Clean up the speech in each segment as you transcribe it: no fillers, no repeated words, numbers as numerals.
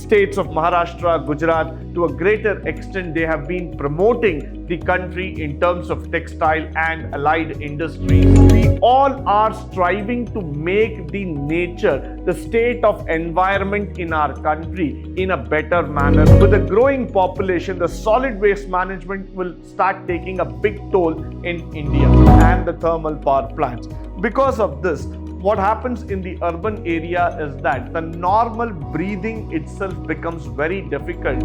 states of Maharashtra, Gujarat, to a greater extent, they have been promoting the country in terms of textile and allied industries. We all are striving to make the nature, the state of environment in our country in a better manner. With a growing population, the solid waste management will start taking a big toll in India and the thermal power plants. Because of this, what happens in the urban area is that the normal breathing itself becomes very difficult.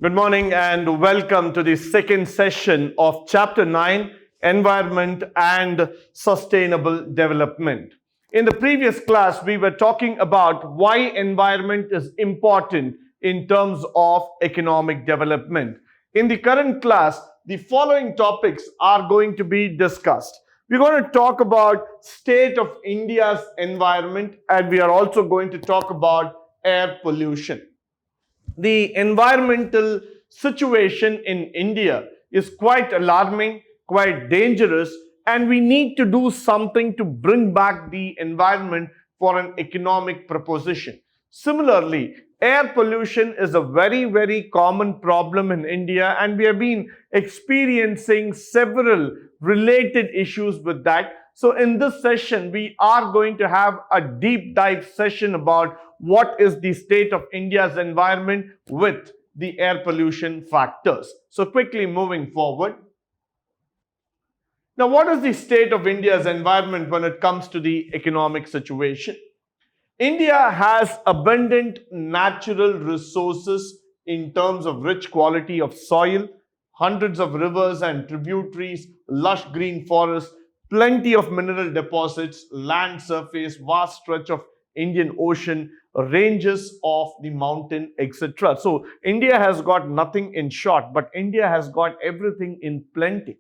Good morning and welcome to the second session of Chapter 9, Environment and Sustainable Development. In the previous class, we were talking about why environment is important in terms of economic development. In the current class, the following topics are going to be discussed. We're going to talk about state of India's environment, and we are also going to talk about air pollution. The environmental situation in India is quite alarming, quite dangerous, and we need to do something to bring back the environment for an economic proposition. Similarly, air pollution is a very common problem in India, and we have been experiencing several related issues with that. So in this session, we are going to have a deep dive session about what is the state of India's environment with the air pollution factors. So quickly moving forward. Now, what is the state of India's environment when it comes to the economic situation? India has abundant natural resources in terms of rich quality of soil, hundreds of rivers and tributaries, lush green forests, plenty of mineral deposits, land surface, vast stretch of Indian Ocean, ranges of the mountain, etc. So India has got nothing in short, but India has got everything in plenty.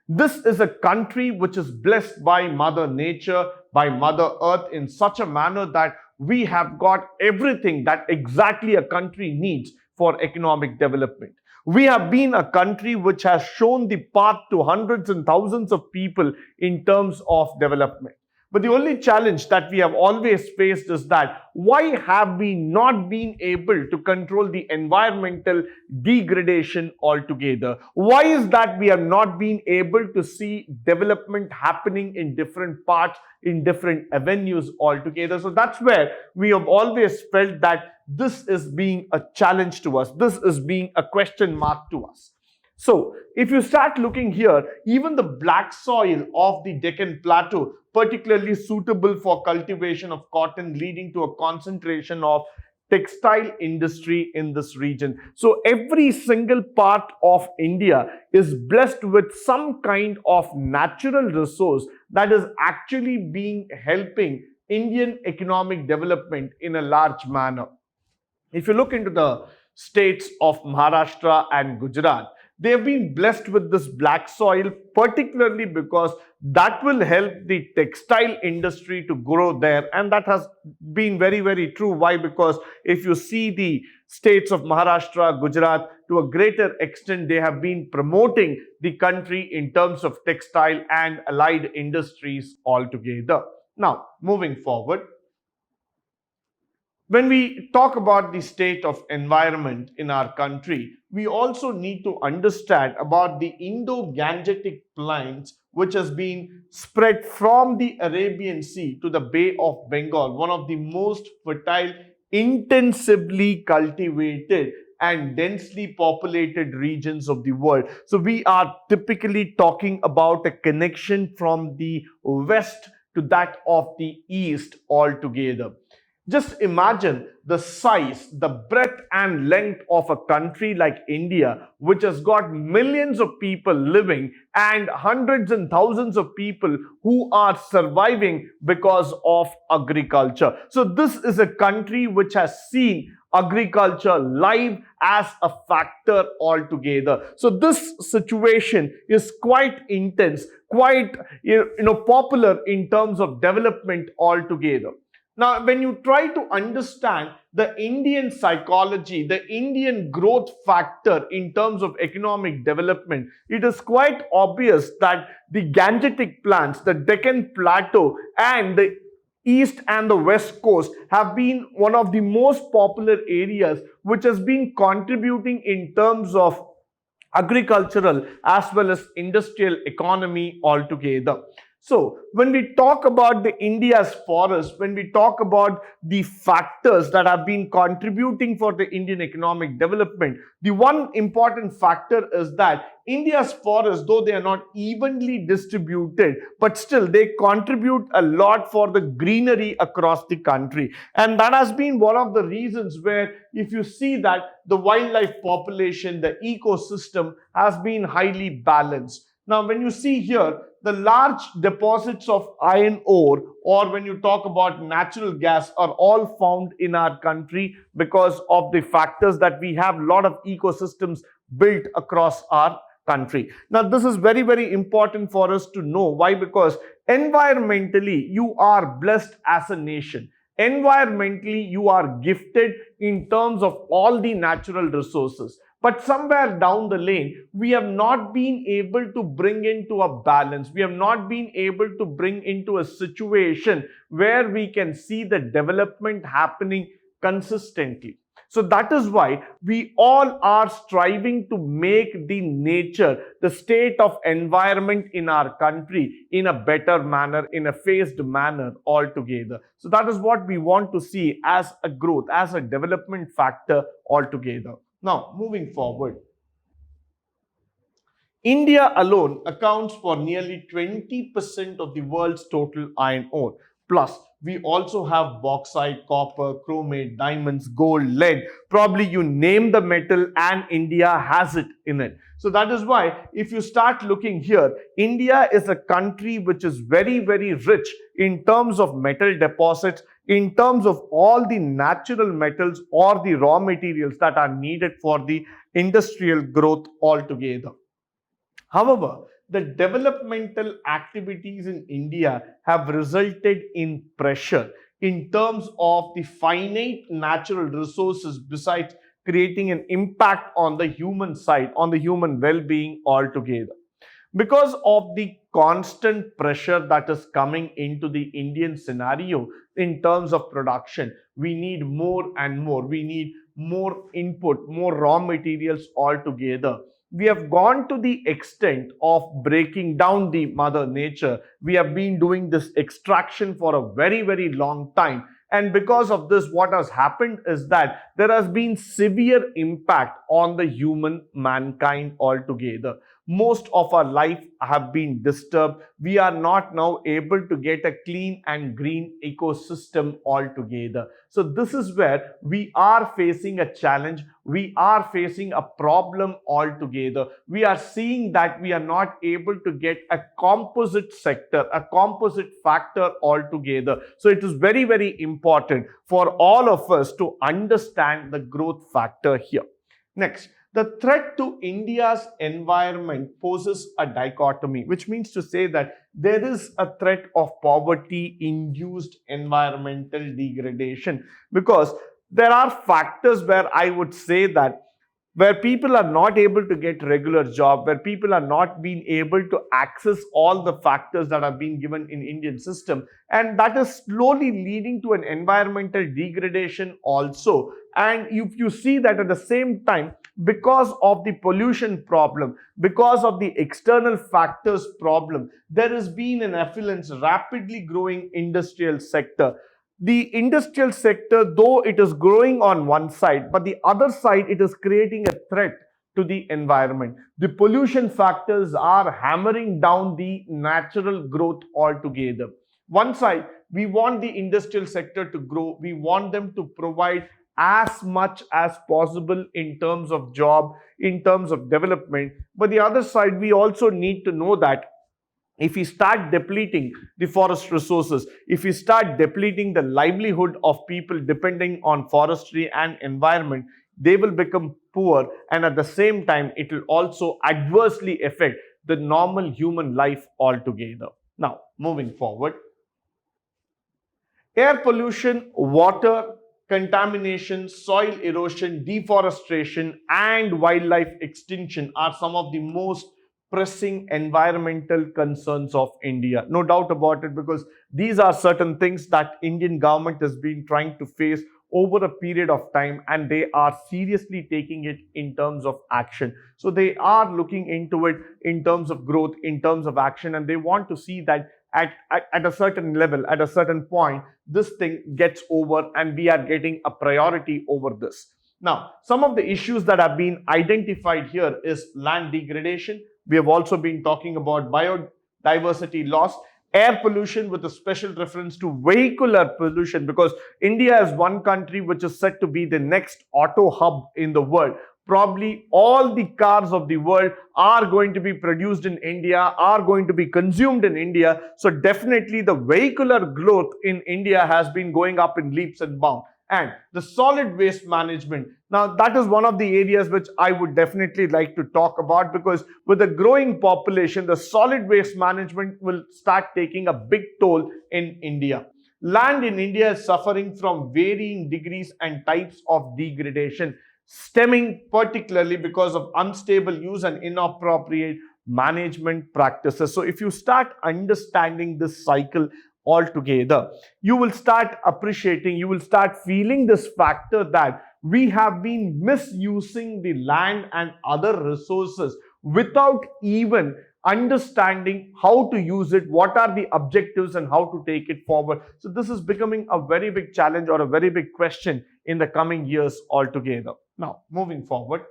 This is a country which is blessed by Mother Nature, by Mother Earth in such a manner that we have got everything that exactly a country needs for economic development. We have been a country which has shown the path to hundreds and thousands of people in terms of development. But the only challenge that we have always faced is that why have we not been able to control the environmental degradation altogether? Why is that we have not been able to see development happening in different parts, in different avenues altogether? So that's where we have always felt that this is being a challenge to us. This is being a question mark to us. So, if you start looking here, even the black soil of the Deccan Plateau, particularly suitable for cultivation of cotton, leading to a concentration of textile industry in this region. So, every single part of India is blessed with some kind of natural resource that is actually being helping Indian economic development in a large manner. If you look into the states of Maharashtra and Gujarat, they have been blessed with this black soil, particularly because that will help the textile industry to grow there. And that has been very true. Why? Because if you see the states of Maharashtra, Gujarat, to a greater extent, they have been promoting the country in terms of textile and allied industries altogether. Now, moving forward. When we talk about the state of environment in our country, we also need to understand about the Indo-Gangetic plains which has been spread from the Arabian Sea to the Bay of Bengal, one of the most fertile, intensively cultivated and densely populated regions of the world. So we are typically talking about a connection from the west to that of the east altogether. Just imagine the size, the breadth and length of a country like India, which has got millions of people living and hundreds and thousands of people who are surviving because of agriculture. So this is a country which has seen agriculture live as a factor altogether. So this situation is quite intense, quite popular in terms of development altogether. Now, when you try to understand the Indian psychology, the Indian growth factor in terms of economic development, it is quite obvious that the Gangetic Plains, the Deccan Plateau, and the East and the West Coast have been one of the most popular areas which has been contributing in terms of agricultural as well as industrial economy altogether. So when we talk about the India's forest, when we talk about the factors that have been contributing for the Indian economic development, the one important factor is that India's forests, though they are not evenly distributed, but still they contribute a lot for the greenery across the country. And that has been one of the reasons where if you see that the wildlife population, the ecosystem has been highly balanced. Now, when you see here, the large deposits of iron ore, or when you talk about natural gas, are all found in our country because of the factors that we have a lot of ecosystems built across our country. Now, this is very, very important for us to know. Why? Because environmentally, you are blessed as a nation. Environmentally, you are gifted in terms of all the natural resources. But somewhere down the lane, we have not been able to bring into a balance. We have not been able to bring into a situation where we can see the development happening consistently. So that is why we all are striving to make the nature, the state of environment in our country in a better manner, in a phased manner altogether. So that is what we want to see as a growth, as a development factor altogether. Now, moving forward, India alone accounts for nearly 20% of the world's total iron ore. Plus, we also have bauxite, copper, chromate, diamonds, gold, lead. Probably you name the metal and India has it in it. So that is why if you start looking here, India is a country which is very, very rich in terms of metal deposits, in terms of all the natural metals or the raw materials that are needed for the industrial growth altogether. However, the developmental activities in India have resulted in pressure in terms of the finite natural resources, besides creating an impact on the human side, on the human well-being altogether. Because of the constant pressure that is coming into the Indian scenario in terms of production, we need more and more. We need more input, more raw materials altogether. We have gone to the extent of breaking down the mother nature. We have been doing this extraction for a very, very long time. And because of this, what has happened is that there has been severe impact on the human mankind altogether. Most of our life have been disturbed. We are not now able to get a clean and green ecosystem altogether. So this is where we are facing a challenge. We are facing a problem altogether. We are seeing that we are not able to get a composite sector, a composite factor altogether. So it is very, very important for all of us to understand the growth factor here. Next, the threat to India's environment poses a dichotomy, which means to say that there is a threat of poverty-induced environmental degradation, because there are factors where I would say that where people are not able to get regular job, where people are not being able to access all the factors that have been given in Indian system, and that is slowly leading to an environmental degradation also. And if you see that at the same time, because of the pollution problem, because of the external factors problem, there has been an affluence, rapidly growing industrial sector. The industrial sector, though it is growing on one side, but the other side, it is creating a threat to the environment. The pollution factors are hammering down the natural growth altogether. One side, we want the industrial sector to grow. We want them to provide as much as possible in terms of job, in terms of development. But the other side, we also need to know that if we start depleting the forest resources, if we start depleting the livelihood of people depending on forestry and environment, they will become poor, and at the same time, it will also adversely affect the normal human life altogether. Now, moving forward, Air pollution, water contamination, soil erosion, deforestation, and wildlife extinction are some of the most pressing environmental concerns of India. No doubt about it, because these are certain things that Indian government has been trying to face over a period of time, and they are seriously taking it in terms of action. So they are looking into it in terms of growth, in terms of action, and they want to see that at a certain level, at a certain point, this thing gets over and we are getting a priority over this. Now, some of the issues that have been identified here is land degradation. We have also been talking about biodiversity loss, air pollution with a special reference to vehicular pollution, because India is one country which is said to be the next auto hub in the world. Probably all the cars of the world are going to be produced in India, are going to be consumed in India. So definitely the vehicular growth in India has been going up in leaps and bounds. And the solid waste management. Now, that is one of the areas which I would definitely like to talk about, because with a growing population, the solid waste management will start taking a big toll in India. Land in India is suffering from varying degrees and types of degradation, stemming particularly because of unstable use and inappropriate management practices. So if you start understanding this cycle altogether, you will start appreciating, you will start feeling this factor that we have been misusing the land and other resources without even understanding how to use it, what are the objectives and how to take it forward. So this is becoming a very big challenge or a very big question in the coming years altogether. Now, moving forward,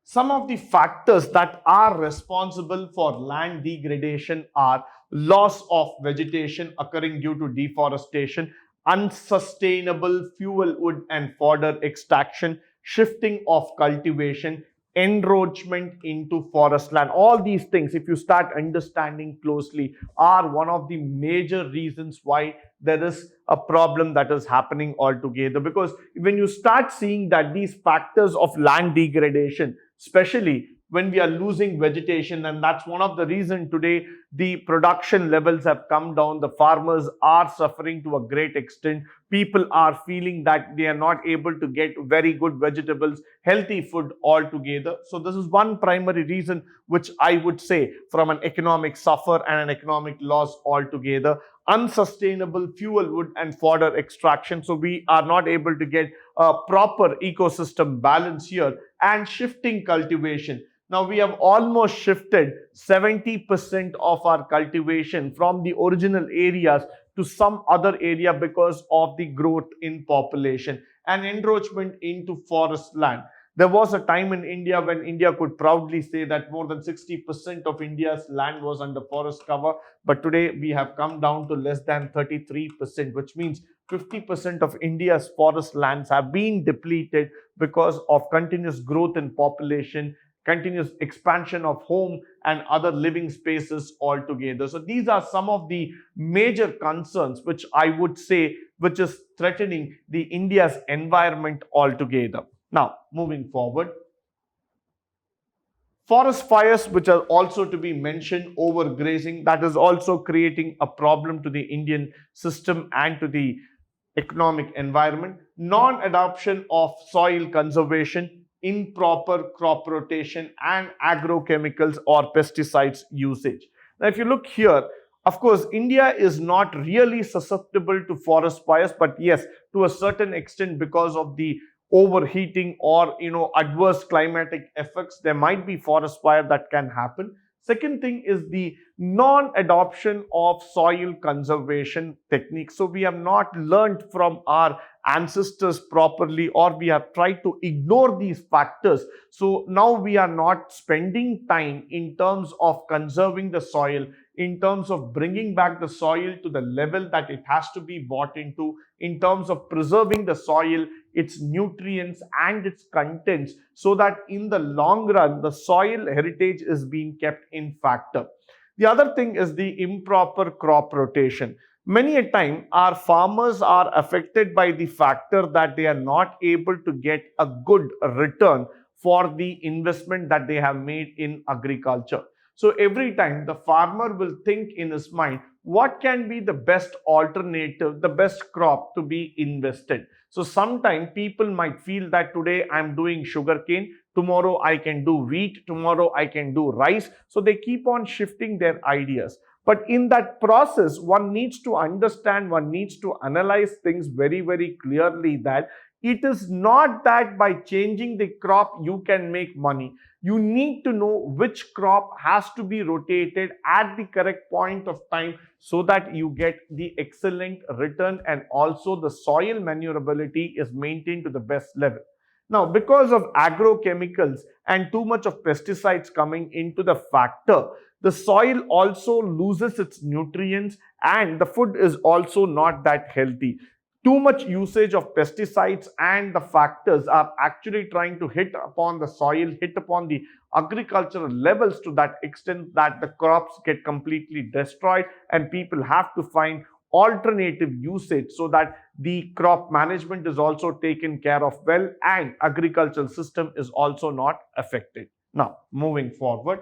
some of the factors that are responsible for land degradation are loss of vegetation occurring due to deforestation, unsustainable fuel, wood and fodder extraction, shifting of cultivation, encroachment into forest land. All these things, if you start understanding closely, are one of the major reasons why there is a problem that is happening altogether. Because when you start seeing that these factors of land degradation, especially when we are losing vegetation, and that's one of the reasons today the production levels have come down, the farmers are suffering to a great extent, people are feeling that they are not able to get very good vegetables, healthy food altogether. So this is one primary reason which I would say from an economic suffer and an economic loss altogether. Unsustainable fuel, wood and fodder extraction, so we are not able to get a proper ecosystem balance here, and shifting cultivation. Now we have almost shifted 70% of our cultivation from the original areas to some other area because of the growth in population and encroachment into forest land. There was a time in India when India could proudly say that more than 60% of India's land was under forest cover, but today we have come down to less than 33%, which means 50% of India's forest lands have been depleted because of continuous growth in population, continuous expansion of home and other living spaces altogether. So these are some of the major concerns which I would say which is threatening the India's environment altogether. Now, moving forward, forest fires, which are also to be mentioned, overgrazing, that is also creating a problem to the Indian system and to the economic environment. Non-adoption of soil conservation, improper crop rotation and agrochemicals or pesticides usage. Now, if you look here, of course, India is not really susceptible to forest fires, but yes, to a certain extent because of the overheating or adverse climatic effects, there might be forest fire that can happen. Second thing is the non-adoption of soil conservation techniques. So we have not learned from our ancestors properly, or we have tried to ignore these factors. So now we are not spending time in terms of conserving the soil, in terms of bringing back the soil to the level that it has to be brought into, in terms of preserving the soil, its nutrients and its contents, so that in the long run, the soil heritage is being kept in factor. The other thing is the improper crop rotation. Many a time, our farmers are affected by the factor that they are not able to get a good return for the investment that they have made in agriculture. So every time the farmer will think in his mind, what can be the best alternative, the best crop to be invested. So sometimes people might feel that today I'm doing sugarcane, tomorrow I can do wheat, tomorrow I can do rice. So they keep on shifting their ideas. But in that process, one needs to understand, one needs to analyze things very, very clearly, that it is not that by changing the crop you can make money. You need to know which crop has to be rotated at the correct point of time so that you get the excellent return, and also the soil manurability is maintained to the best level. Now, because of agrochemicals and too much of pesticides coming into the factor, the soil also loses its nutrients and the food is also not that healthy. Too much usage of pesticides and the factors are actually trying to hit upon the soil, hit upon the agricultural levels to that extent that the crops get completely destroyed, and people have to find alternative usage so that the crop management is also taken care of well and agricultural system is also not affected. Now, moving forward,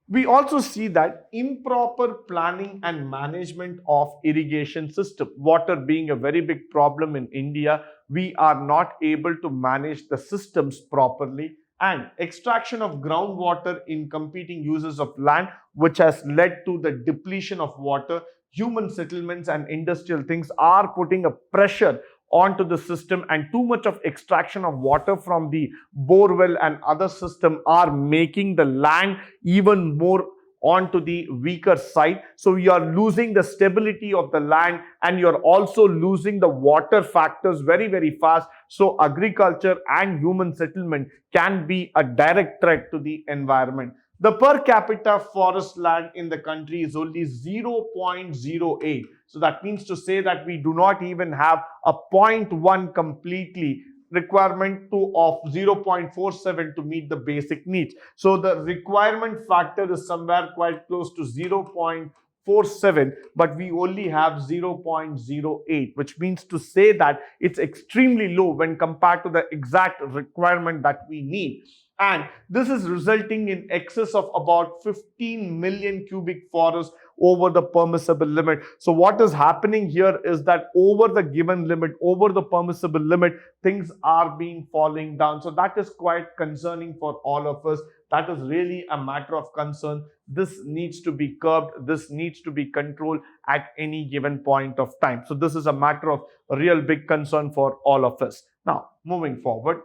we also see that improper planning and management of irrigation system, water being a very big problem in India. We are not able to manage the systems properly, and extraction of groundwater in competing uses of land, which has led to the depletion of water. Human settlements and industrial things are putting a pressure onto the system, and too much of extraction of water from the borewell and other system are making the land even more onto the weaker side. So you are losing the stability of the land, and you're also losing the water factors very, very fast. So agriculture and human settlement can be a direct threat to the environment. The per capita forest land in the country is only 0.08. So that means to say that we do not even have a 0.1 completely requirement of 0.47 to meet the basic needs. So the requirement factor is somewhere quite close to 0.47, but we only have 0.08, which means to say that it's extremely low when compared to the exact requirement that we need. And this is resulting in excess of about 15 million cubic forests over the permissible limit. So what is happening here is that over the given limit, over the permissible limit, things are being falling down. So that is quite concerning for all of us. That is really a matter of concern. This needs to be curbed. This needs to be controlled at any given point of time. So this is a matter of a real big concern for all of us. Now, moving forward,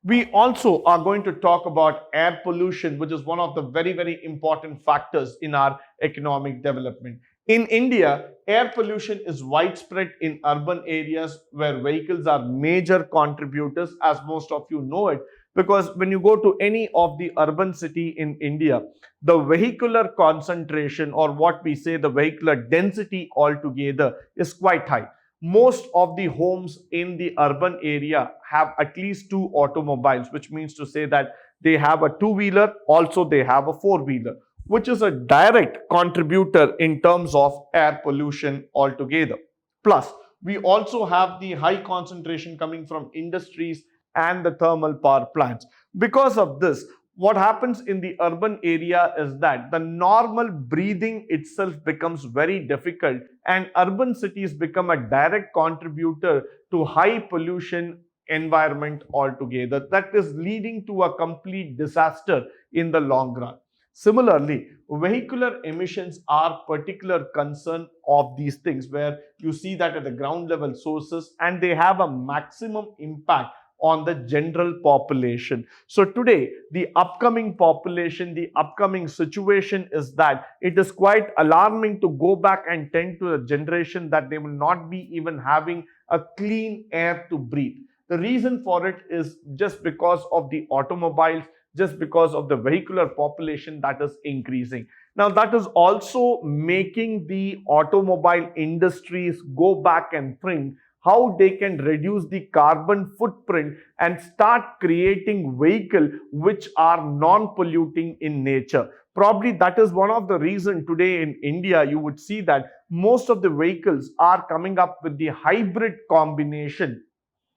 we also are going to talk about air pollution, which is one of the very, very important factors in our economic development. In India, air pollution is widespread in urban areas where vehicles are major contributors, as most of you know it, because when you go to any of the urban city in India, the vehicular concentration, or what we say the vehicular density altogether, is quite high. Most of the homes in the urban area have at least two automobiles, which means to say that they have a two-wheeler, also they have a four-wheeler, which is a direct contributor in terms of air pollution altogether. Plus, we also have the high concentration coming from industries and the thermal power plants. Because of this, what happens in the urban area is that the normal breathing itself becomes very difficult, and urban cities become a direct contributor to high pollution environment altogether. That is leading to a complete disaster in the long run. Similarly, vehicular emissions are particular concern of these things, where you see that at the ground level sources, and they have a maximum impact on the general population. So today, the upcoming population, the upcoming situation is that it is quite alarming to go back and tend to a generation that they will not be even having a clean air to breathe. The reason for it is just because of the automobiles, just because of the vehicular population that is increasing. Now, that is also making the automobile industries go back and think how they can reduce the carbon footprint and start creating vehicles which are non-polluting in nature. Probably that is one of the reasons today in India you would see that most of the vehicles are coming up with the hybrid combination,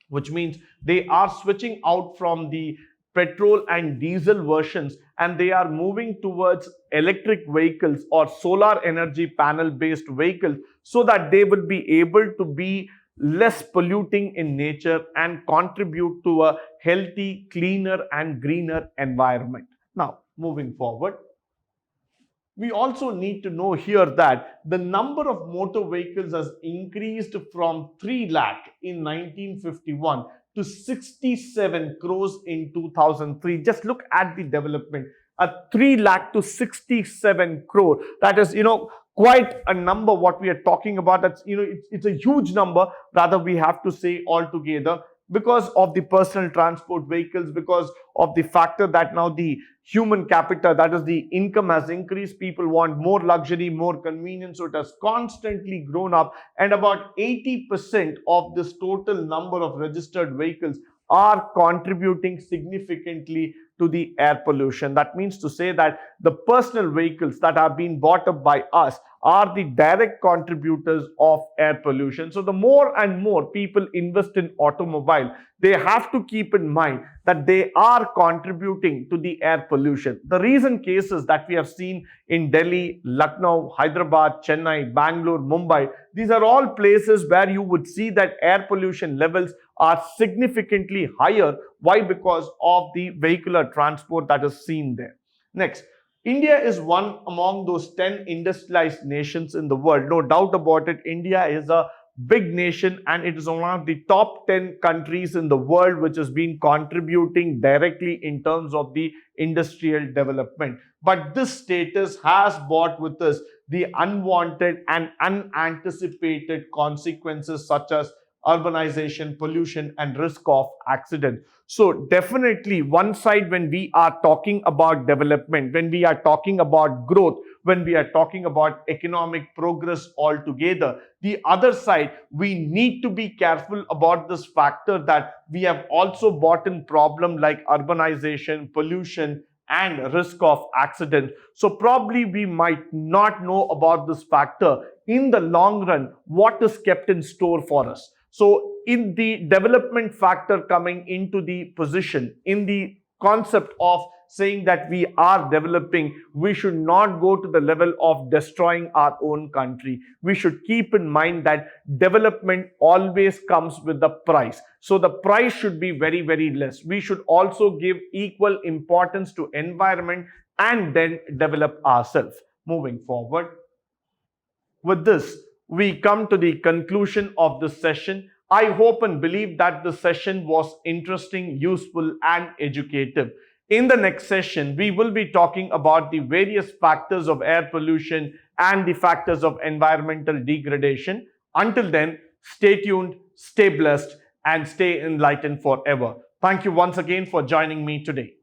which means they are switching out from the petrol and diesel versions, and they are moving towards electric vehicles or solar energy panel based vehicles, so that they will be able to be less polluting in nature and contribute to a healthy, cleaner and greener environment. Now, moving forward, we also need to know here that the number of motor vehicles has increased from 3 lakh in 1951 to 67 crores in 2003. Just look at the development. A 3 lakh to 67 crore. That is, quite a number what we are talking about. That's, it's a huge number. Rather, we have to say altogether, because of the personal transport vehicles, because of the factor that now the human capital, that is the income, has increased. People want more luxury, more convenience, so it has constantly grown up, and about 80% of this total number of registered vehicles are contributing significantly to the air pollution. That means to say that the personal vehicles that are being bought up by us are the direct contributors of air pollution. So the more and more people invest in automobile, they have to keep in mind that they are contributing to the air pollution. The recent cases that we have seen in Delhi, Lucknow, Hyderabad, Chennai, Bangalore, Mumbai, these are all places where you would see that air pollution levels are significantly higher. Why? Because of the vehicular transport that is seen there. Next, India is one among those 10 industrialized nations in the world. No doubt about it, India is a big nation, and it is one of the top 10 countries in the world which has been contributing directly in terms of the industrial development. But this status has brought with us the unwanted and unanticipated consequences such as urbanization, pollution, and risk of accident. So definitely one side, when we are talking about development, when we are talking about growth, when we are talking about economic progress altogether, the other side, we need to be careful about this factor that we have also brought in problem like urbanization, pollution, and risk of accident. So probably we might not know about this factor in the long run, what is kept in store for us. So in the development factor coming into the position, in the concept of saying that we are developing, we should not go to the level of destroying our own country. We should keep in mind that development always comes with the price. So the price should be very, very less. We should also give equal importance to environment and then develop ourselves. Moving forward, with this, we come to the conclusion of this session. I hope and believe that the session was interesting, useful, and educative. In the next session, we will be talking about the various factors of air pollution and the factors of environmental degradation. Until then, stay tuned, stay blessed, and stay enlightened forever. Thank you once again for joining me today.